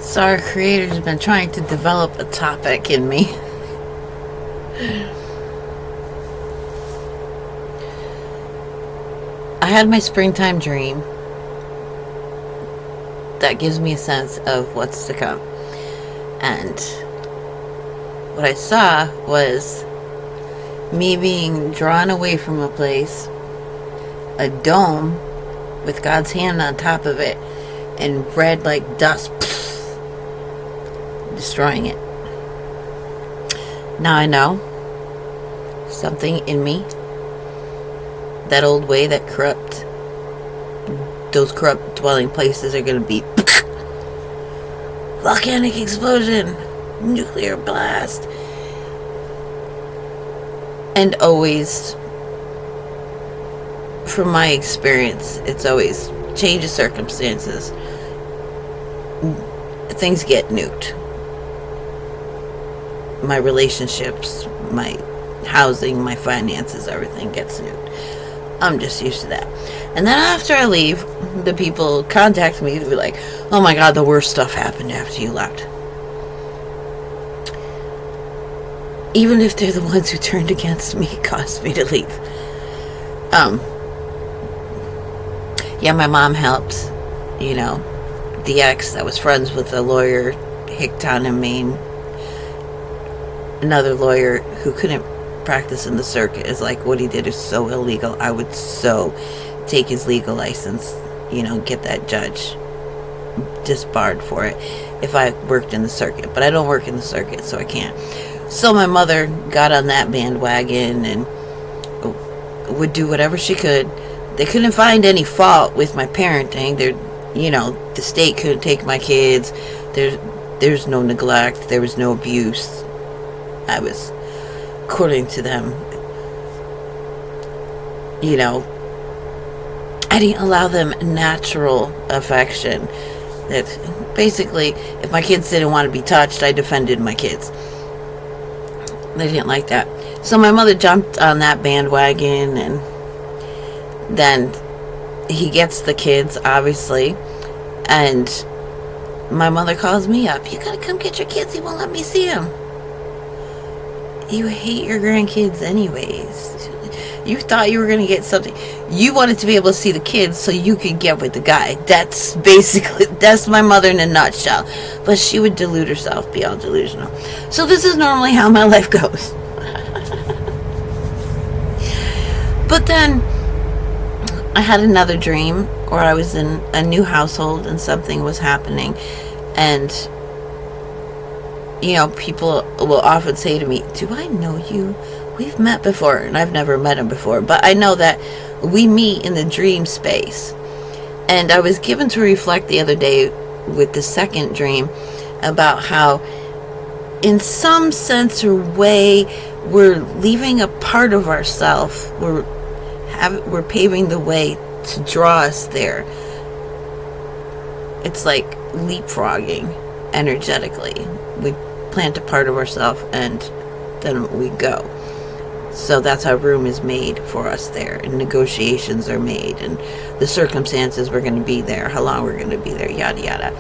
So our creator's been trying to develop a topic in me. I had my springtime dream that gives me a sense of what's to come. And what I saw was me being drawn away from a place, a dome with God's hand on top of it, and red like dust, destroying it. Now I know something in me, that old way, that corrupt, those corrupt dwelling places are going to be volcanic explosion, nuclear blast, and always, from my experience, it's always change of circumstances. Things get nuked. My relationships, my housing, my finances, everything gets nuked. I'm just used to that. And then after I leave, the people contact me to be like, oh my God, the worst stuff happened after you left. Even if they're the ones who turned against me, caused me to leave. Yeah, my mom helped. You know, the ex that was friends with a lawyer, Hicktown in Maine, another lawyer who couldn't practice in the circuit, is like, what he did is so illegal. I would so take his legal license, get that judge disbarred for it if I worked in the circuit. But I don't work in the circuit, so I can't. So my mother got on that bandwagon and would do whatever she could. They couldn't find any fault with my parenting. The state couldn't take my kids. There's no neglect. There was no abuse. I was, according to them, I didn't allow them natural affection. That basically, if my kids didn't want to be touched, I defended my kids. They didn't like that. So my mother jumped on that bandwagon, and then he gets the kids, obviously, and my mother calls me up. You gotta come get your kids. He won't let me see them. You hate your grandkids anyways. You thought you were going to get something. You wanted to be able to see the kids so you could get with the guy. That's my mother in a nutshell. But she would delude herself, be all delusional. So this is normally how my life goes. But then I had another dream where I was in a new household and something was happening. And people will often say to me, do I know you? We've met before, and I've never met him before, but I know that we meet in the dream space. And I was given to reflect the other day with the second dream about how, in some sense or way, we're leaving a part of ourselves. We're paving the way to draw us there. It's like leapfrogging energetically. We plant a part of ourselves and then we go. So that's how room is made for us there, and negotiations are made, and the circumstances we're going to be there, how long we're going to be there, yada yada.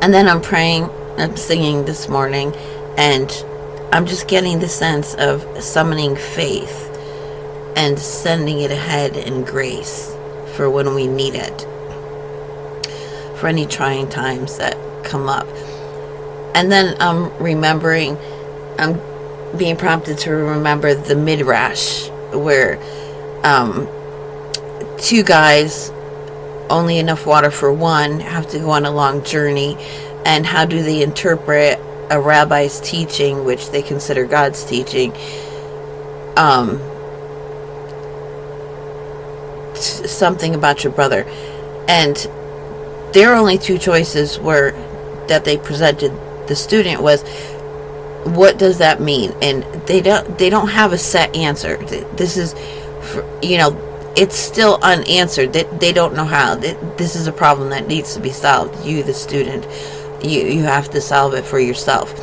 And then I'm praying, I'm singing this morning, and I'm just getting the sense of summoning faith and sending it ahead in grace for when we need it, for any trying times that come up. And then I'm being prompted to remember the midrash where two guys, only enough water for one, have to go on a long journey, and how do they interpret a rabbi's teaching, which they consider God's teaching, something about your brother. And their only two choices that they presented the student was, what does that mean? And they don't have a set answer. This is, it's still unanswered. They don't know how. This is a problem that needs to be solved. You, the student, you have to solve it for yourself.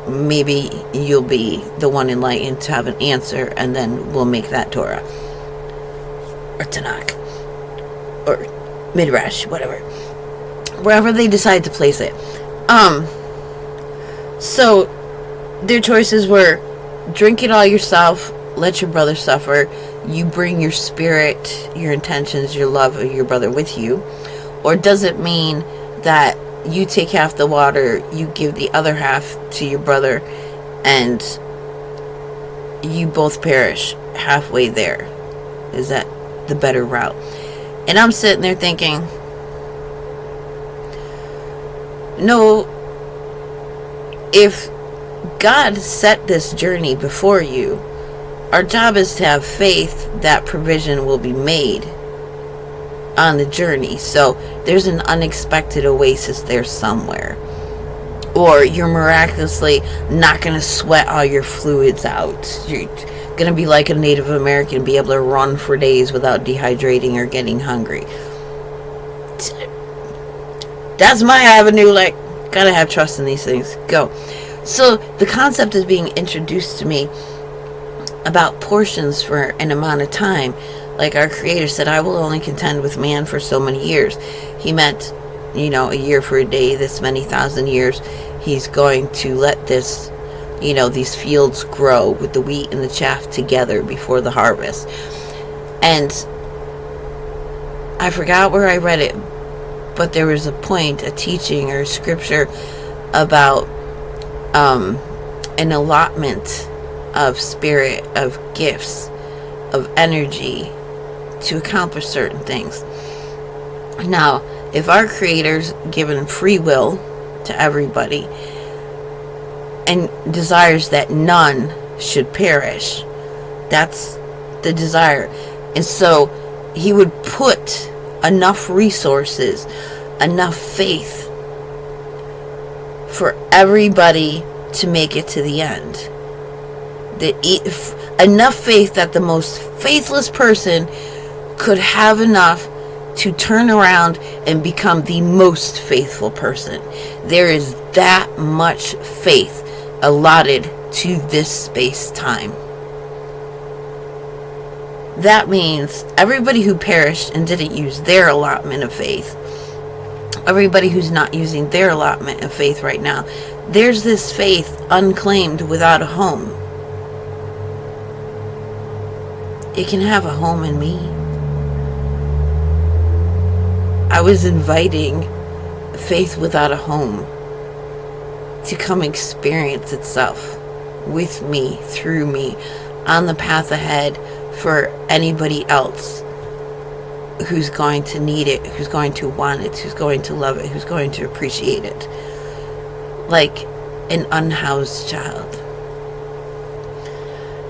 Maybe you'll be the one enlightened to have an answer, and then we'll make that Torah or Tanakh or Midrash, whatever. wherever they decide to place it. So their choices were: drink it all yourself, let your brother suffer, you bring your spirit, your intentions, your love of your brother with you. Or does it mean that you take half the water, you give the other half to your brother, and you both perish halfway there? Is that the better route? And I'm sitting there thinking, no, if God set this journey before you, our job is to have faith that provision will be made on the journey. So there's an unexpected oasis there somewhere. Or you're miraculously not going to sweat all your fluids out. You're going to be like a Native American, be able to run for days without dehydrating or getting hungry. That's my avenue. Like, gotta have trust in these things. Go. So the concept is being introduced to me about portions for an amount of time. Like our Creator said, I will only contend with man for so many years. He meant, a year for a day, this many thousand years. He's going to let this, these fields grow with the wheat and the chaff together before the harvest. And I forgot where I read it, but there was a point, a teaching or a scripture about an allotment of spirit, of gifts, of energy to accomplish certain things. Now, if our Creator's given free will to everybody and desires that none should perish, that's the desire. And so he would put enough resources, enough faith for everybody to make it to the end. Enough faith that the most faithless person could have enough to turn around and become the most faithful person. There is that much faith allotted to this space-time. That means everybody who perished and didn't use their allotment of faith, everybody who's not using their allotment of faith right now, there's this faith unclaimed without a home. It can have a home in me. I was inviting faith without a home to come experience itself with me, through me, on the path ahead for anybody else who's going to need it, who's going to want it, who's going to love it, who's going to appreciate it. Like an unhoused child.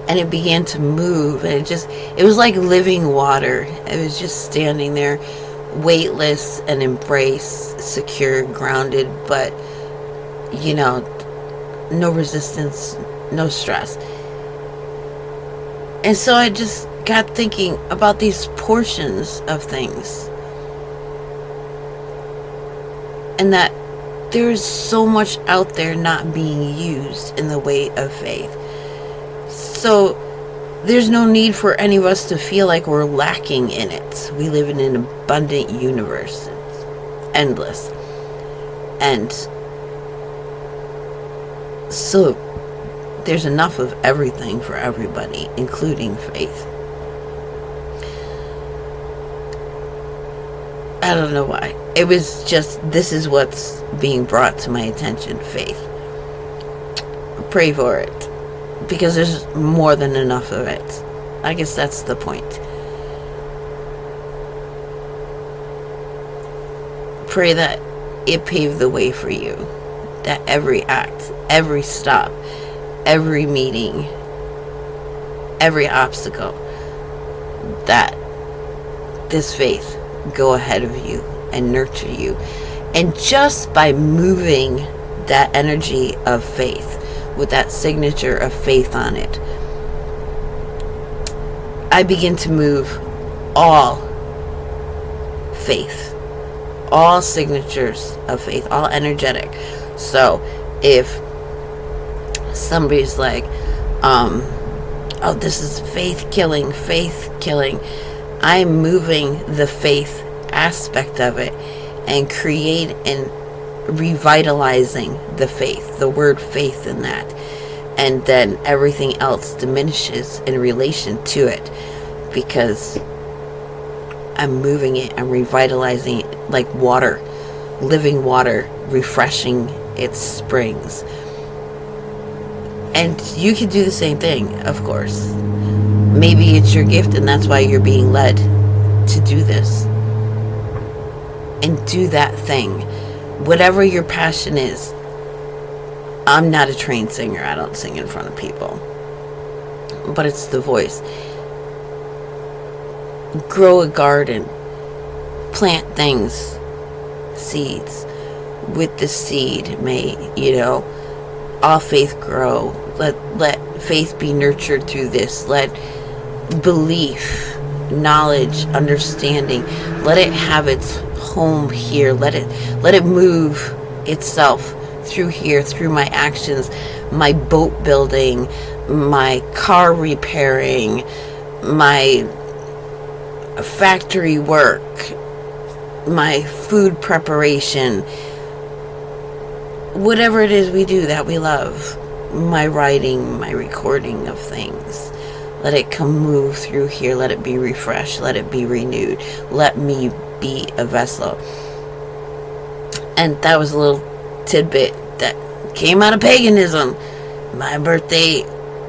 And it began to move, and it was like living water. It was just standing there, weightless and embraced, secure, grounded, but no resistance, no stress. And so I just got thinking about these portions of things, and that there's so much out there not being used in the way of faith. So there's no need for any of us to feel like we're lacking in it. We live in an abundant universe. It's endless. And so there's enough of everything for everybody, including faith. I don't know why. It was just, this is what's being brought to my attention, faith. Pray for it. Because there's more than enough of it. I guess that's the point. Pray that it paved the way for you. That every act, every stop, every meeting, every obstacle, that this faith go ahead of you and nurture you. And just by moving that energy of faith, with that signature of faith on it, I begin to move all faith, all signatures of faith, all energetic. So if somebody's like, oh, this is faith killing, I'm moving the faith aspect of it, and create and revitalizing the faith, the word faith in that. And then everything else diminishes in relation to it, because I'm moving it, I'm revitalizing it like water, living water, refreshing its springs. And you can do the same thing, of course. Maybe it's your gift and that's why you're being led to do this. And do that thing. Whatever your passion is. I'm not a trained singer. I don't sing in front of people. But it's the voice. Grow a garden. Plant things. Seeds. With the seed, may, all faith grow. Let faith be nurtured through this. Let belief, knowledge, understanding, let it have its home here. Let it move itself through here, through my actions, my boat building, my car repairing, my factory work, my food preparation, whatever it is we do that we love, my writing, my recording of things. Let it come move through here. Let it be refreshed. Let it be renewed. Let me be a vessel. And that was a little tidbit that came out of paganism. My birthday,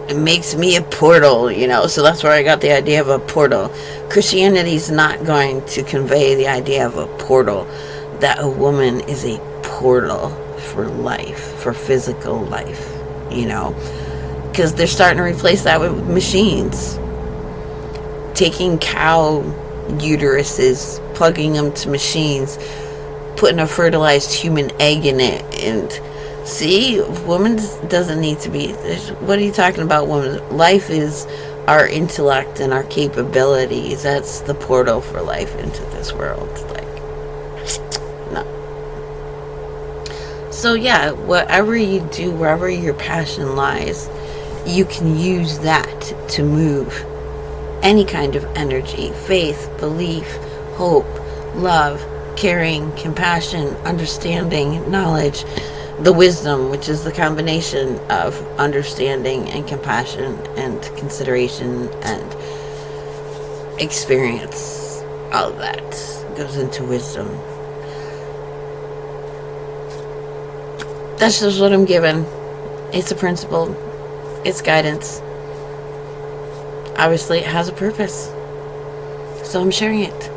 it makes me a portal, so that's where I got the idea of a portal. Christianity's not going to convey the idea of a portal, that a woman is a portal for life, for physical life, because they're starting to replace that with machines. Taking cow uteruses, plugging them to machines, putting a fertilized human egg in it, and see, woman doesn't need to be. What are you talking about, woman? Life is our intellect and our capabilities. That's the portal for life into this world. No. So yeah, whatever you do, wherever your passion lies, you can use that to move any kind of energy, faith, belief, hope, love, caring, compassion, understanding, knowledge, the wisdom, which is the combination of understanding and compassion and consideration and experience. All of that goes into wisdom. That's just what I'm given. It's a principle. It's guidance. Obviously, it has a purpose. So I'm sharing it.